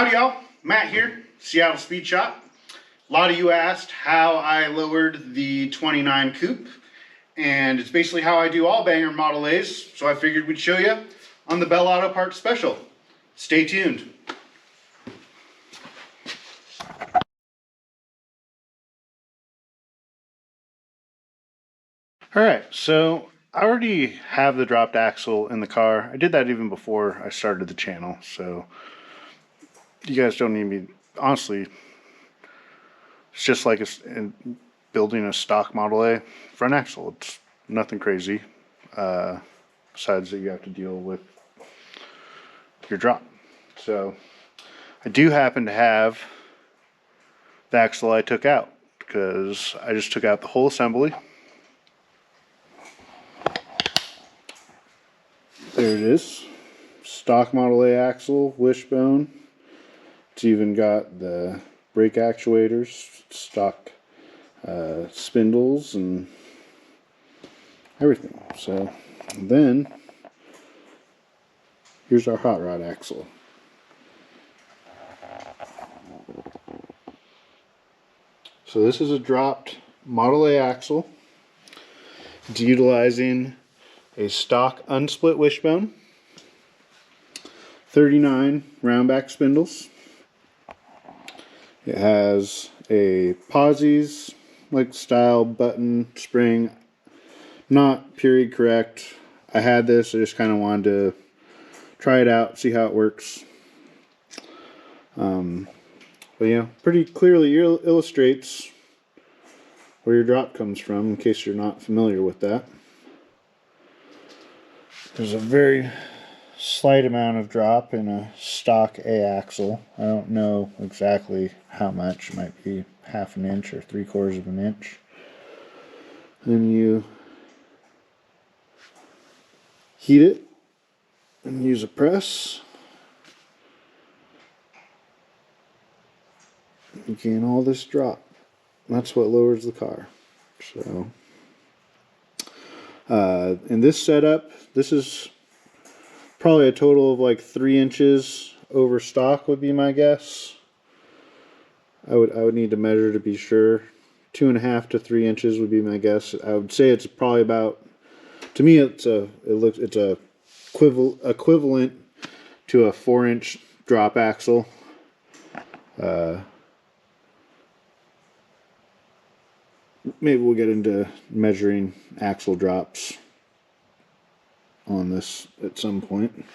Howdy y'all, Matt here, Seattle Speed Shop. A lot of you asked how I lowered the 29 coupe, and it's basically how I do all Banger Model A's, so I figured we'd show you on the Bell Auto Parts special. Stay tuned. Alright, so I already have the dropped axle in the car. I did that even before I started the channel, so you guys don't need me. Honestly, it's just like building a stock Model A front axle. It's nothing crazy, besides that you have to deal with your drop. So I do happen to have the axle I took out, because I just took out the whole assembly. There it is, stock Model A axle, wishbone. It's even got the brake actuators, stock spindles, and everything. So then here's our hot rod axle. So this is a dropped Model A axle. It's utilizing a stock unsplit wishbone, 39 roundback spindles. It has a Posies like style button spring, not period correct. I had this, I just kind of wanted to try it out, see how it works. But yeah, pretty clearly illustrates where your drop comes from, in case you're not familiar with that. There's a very slight amount of drop in a stock A axle. I don't know exactly how much. It might be half an inch or 3/4 of an inch. Then you heat it and use a press. You gain all this drop. That's what lowers the car. So in this setup, this is probably a total of like 3 inches over stock would be my guess. I would need to measure to be sure. 2.5 to 3 inches would be my guess. I would say it's probably about, to me it's equivalent to a 4-inch drop axle. Maybe we'll get into measuring axle drops on this at some point.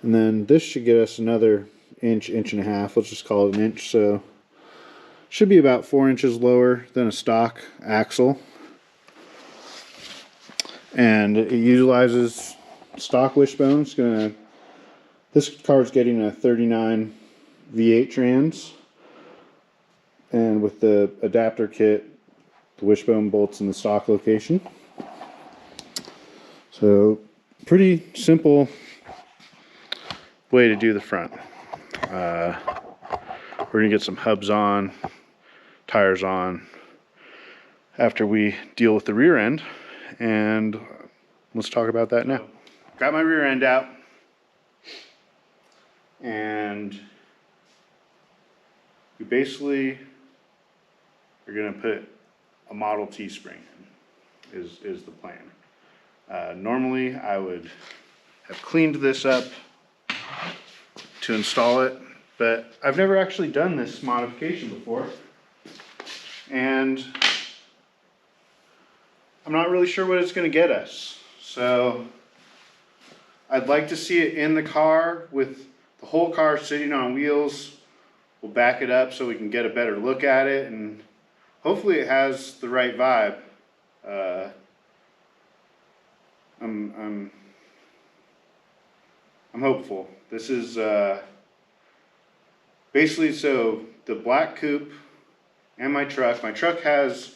And then this should get us another inch, inch and a half. Let's just call it an inch. So should be about 4 inches lower than a stock axle. And it utilizes stock wishbone. This car's getting a 39 V8 trans. And with the adapter kit, the wishbone bolts in the stock location. So pretty simple way to do the front. We're gonna get some hubs on, tires on, after we deal with the rear end, and let's talk about that now. Got my rear end out, and we basically are gonna put a Model T spring in, is the plan. Normally I would have cleaned this up to install it, but I've never actually done this modification before, and I'm not really sure what it's going to get us. So I'd like to see it in the car with the whole car sitting on wheels. We'll back it up so we can get a better look at it, and hopefully it has the right vibe. I'm hopeful. This is basically, so the black coupe and my truck has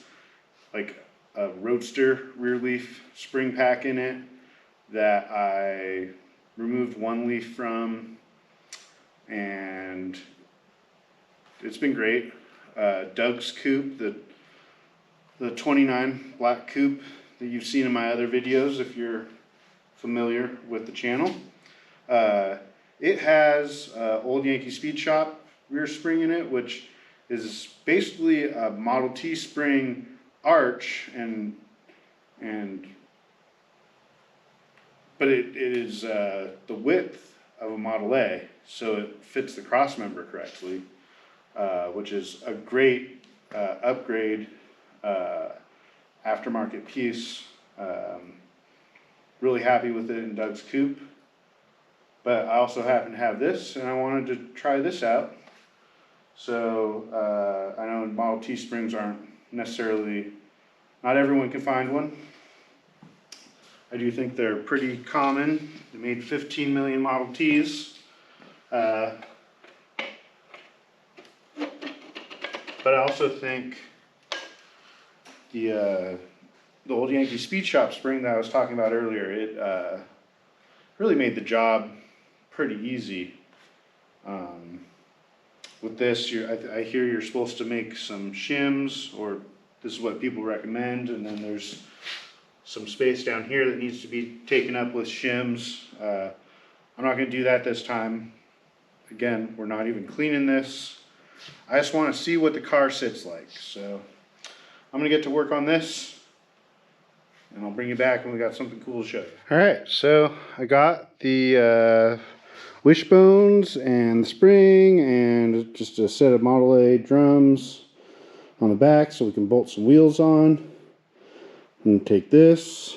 like a Roadster rear leaf spring pack in it that I removed one leaf from, and it's been great. Doug's coupe, the 29 black coupe that you've seen in my other videos if you're familiar with the channel. It has Old Yankee Speed Shop rear spring in it, which is basically a Model T spring arch, and but it is the width of a Model A, so it fits the cross member correctly, which is a great upgrade, aftermarket piece. Really happy with it in Doug's coupe. But I also happen to have this, and I wanted to try this out. So I know Model T springs aren't necessarily, not everyone can find one. I do think they're pretty common. They made 15 million Model Ts. But I also think the Old Yankee Speed Shop spring that I was talking about earlier, it really made the job pretty easy. With this, I hear you're supposed to make some shims, or this is what people recommend, and then there's some space down here that needs to be taken up with shims. I'm not going to do that this time. Again, we're not even cleaning this. I just want to see what the car sits like. So I'm going to get to work on this, and I'll bring you back when we got something cool to show you. All right, so I got the wishbones and the spring and just a set of Model A drums on the back so we can bolt some wheels on. And take this,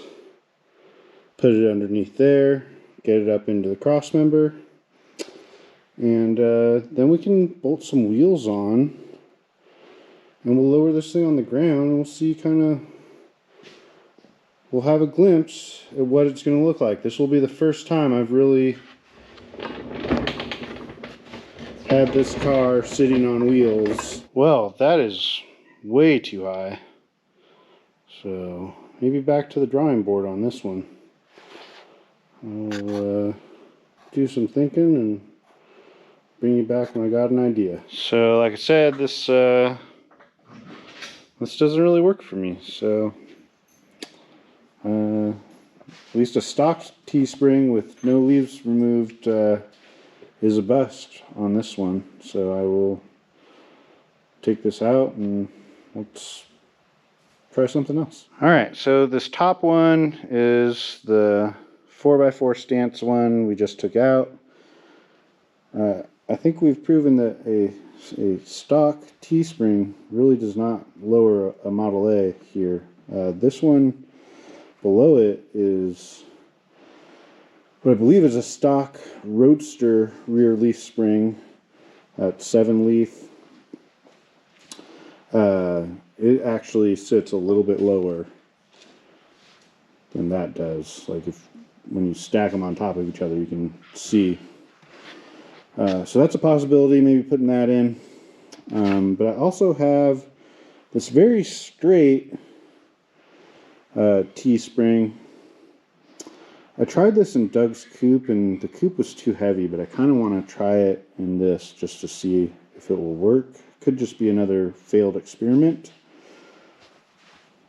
put it underneath there, get it up into the cross member, and then we can bolt some wheels on, and we'll lower this thing on the ground, and we'll see we'll have a glimpse at what it's going to look like. This will be the first time I've really had this car sitting on wheels. Well, that is way too high. So maybe back to the drawing board on this one. I'll do some thinking and bring you back when I got an idea. So like I said, this doesn't really work for me. So at least a stock T-spring with no leaves removed is a bust on this one. So I will take this out and let's try something else. Alright, so this top one is the 4x4 stance one we just took out. I think we've proven that a stock T-spring really does not lower a Model A here. This one below it is what I believe is a stock Roadster rear leaf spring at 7 leaf. It actually sits a little bit lower than that does. Like when you stack them on top of each other, you can see. So that's a possibility, maybe putting that in. But I also have this very straight T-spring. I tried this in Doug's coupe, and the coupe was too heavy, but I kind of want to try it in this just to see if it will work. Could just be another failed experiment.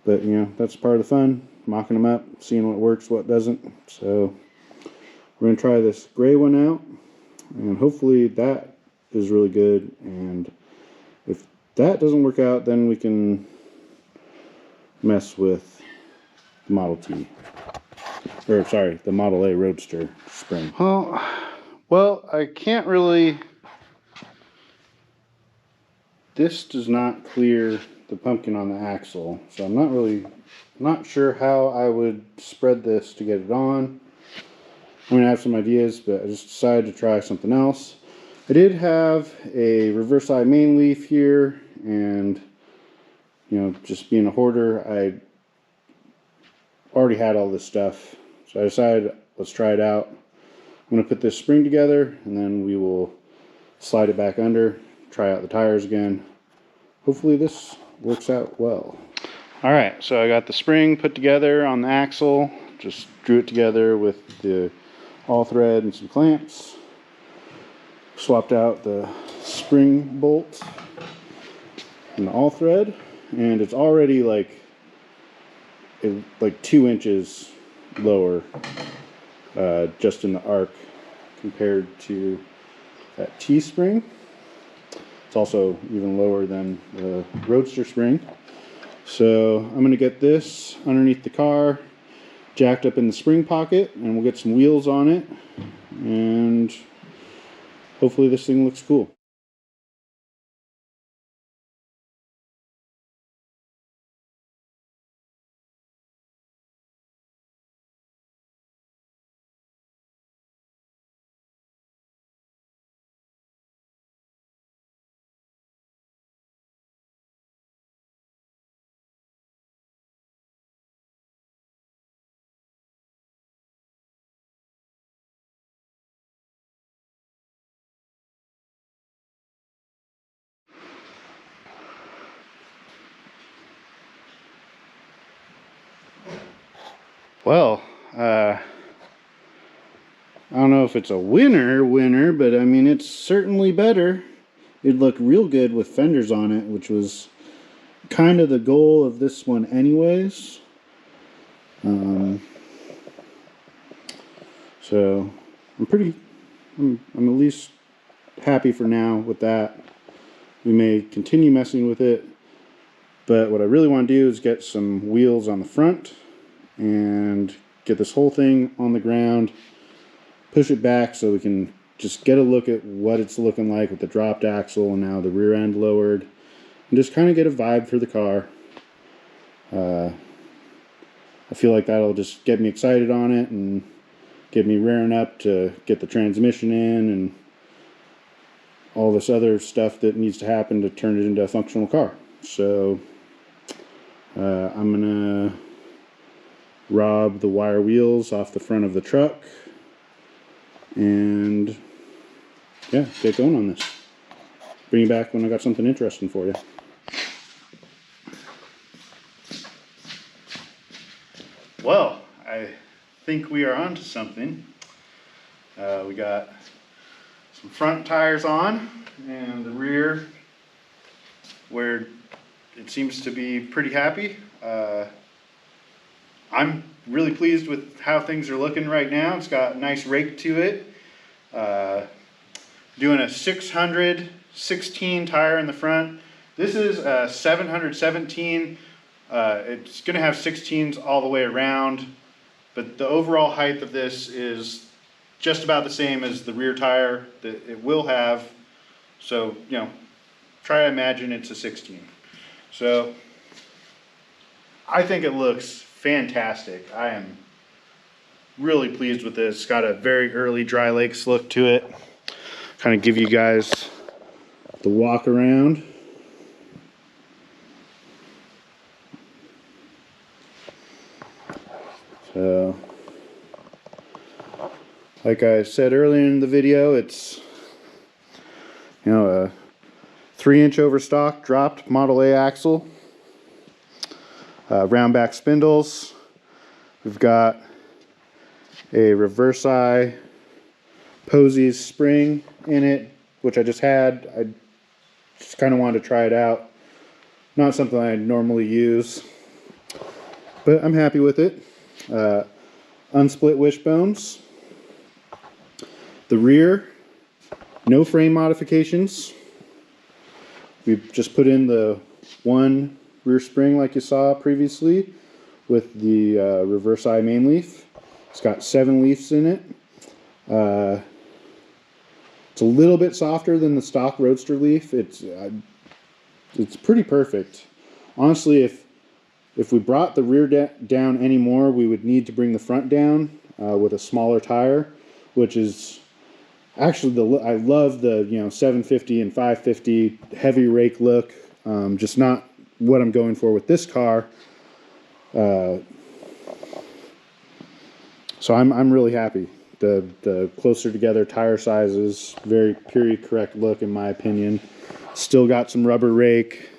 But, you know, that's part of the fun, mocking them up, seeing what works, what doesn't. So we're going to try this gray one out, and hopefully that is really good. And if that doesn't work out, then we can mess with the Model T. Or, sorry, the Model A Roadster spring. Well, I can't really... This does not clear the pumpkin on the axle, so I'm not sure how I would spread this to get it on. I'm going to have some ideas, but I just decided to try something else. I did have a reverse eye main leaf here, and you know, just being a hoarder, I already had all this stuff, so I decided let's try it out. I'm going to put this spring together, and then we will slide it back under, try out the tires again. Hopefully this works out well. Alright, so I got the spring put together on the axle, just drew it together with the all thread and some clamps. Swapped out the spring bolt and the all thread, and it's already like 2 inches lower just in the arc compared to that T-spring. It's also even lower than the Roadster spring. So I'm going to get this underneath the car, jacked up in the spring pocket, and we'll get some wheels on it, and hopefully this thing looks cool. Well, I don't know if it's a winner, but I mean, it's certainly better. It looked real good with fenders on it, which was kind of the goal of this one anyways. So I'm at least happy for now with that. We may continue messing with it, but what I really want to do is get some wheels on the front and get this whole thing on the ground, push it back so we can just get a look at what it's looking like with the dropped axle and now the rear end lowered, and just kind of get a vibe for the car. I feel like that'll just get me excited on it and get me rearing up to get the transmission in and all this other stuff that needs to happen to turn it into a functional car. So I'm gonna rob the wire wheels off the front of the truck and yeah, get going on this. Bring you back when I got something interesting for you. Well, I think we are on to something. We got some front tires on and the rear where it seems to be pretty happy. I'm really pleased with how things are looking right now. It's got a nice rake to it. Doing a 616 tire in the front. This is a 717. It's going to have 16s all the way around, but the overall height of this is just about the same as the rear tire that it will have. So, you know, try to imagine it's a 16. So, I think it looks fantastic. I am really pleased with this. It's got a very early Dry Lakes look to it. Kind of give you guys the walk around. So, like I said earlier in the video, it's, you know, a 3-inch overstock dropped Model A axle, round back spindles. We've got a reverse eye Posies spring in it, which I just had. I just kind of wanted to try it out. Not something I normally use, but I'm happy with it. Unsplit wishbones. The rear, no frame modifications. We've just put in the one rear spring like you saw previously with the reverse eye main leaf. It's got 7 leaves in it. It's a little bit softer than the stock Roadster leaf. It's pretty perfect. Honestly, if we brought the rear down anymore, we would need to bring the front down with a smaller tire, which is actually I love the 750 and 550 heavy rake look. Just not what I'm going for with this car. So I'm really happy. The closer together tire sizes, very period correct look in my opinion. Still got some rubber rake.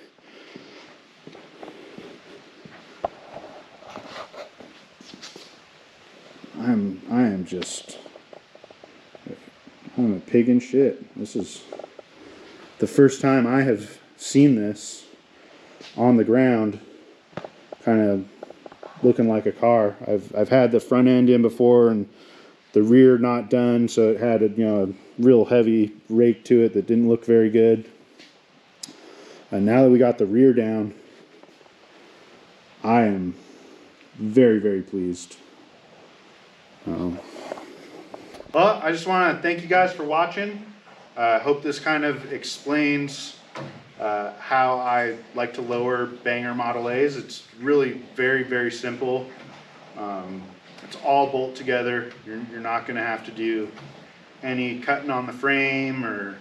I'm a pig in shit. This is the first time I have seen this on the ground, kind of looking like a car. I've had the front end in before and the rear not done, so it had a, you know, a real heavy rake to it that didn't look very good. And now that we got the rear down, I am very, very pleased. Well, I just want to thank you guys for watching. I hope this kind of explains how I like to lower Banger Model A's. It's really very, very simple. It's all bolt together. You're not going to have to do any cutting on the frame or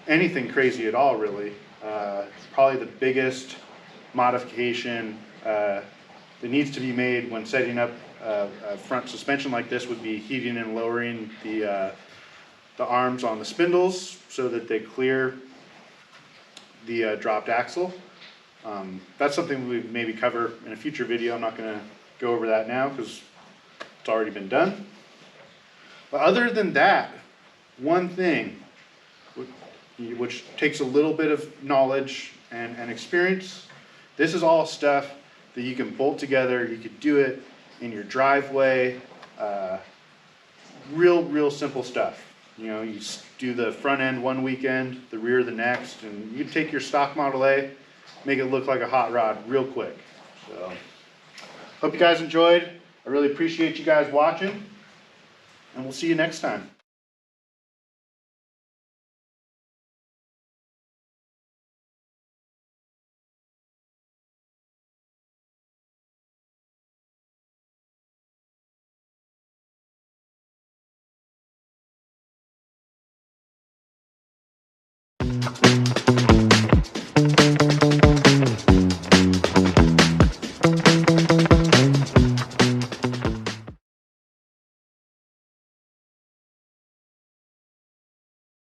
anything crazy at all, really. It's probably the biggest modification that needs to be made when setting up a front suspension like this would be heating and lowering the arms on the spindles so that they clear the dropped axle. That's something we maybe cover in a future video. I'm not going to go over that now because it's already been done. But other than that, one thing which takes a little bit of knowledge and experience, this is all stuff that you can bolt together. You could do it in your driveway. Real simple stuff. You know, you do the front end one weekend, the rear the next, and you take your stock Model A, make it look like a hot rod real quick. So, hope you guys enjoyed. I really appreciate you guys watching, and we'll see you next time.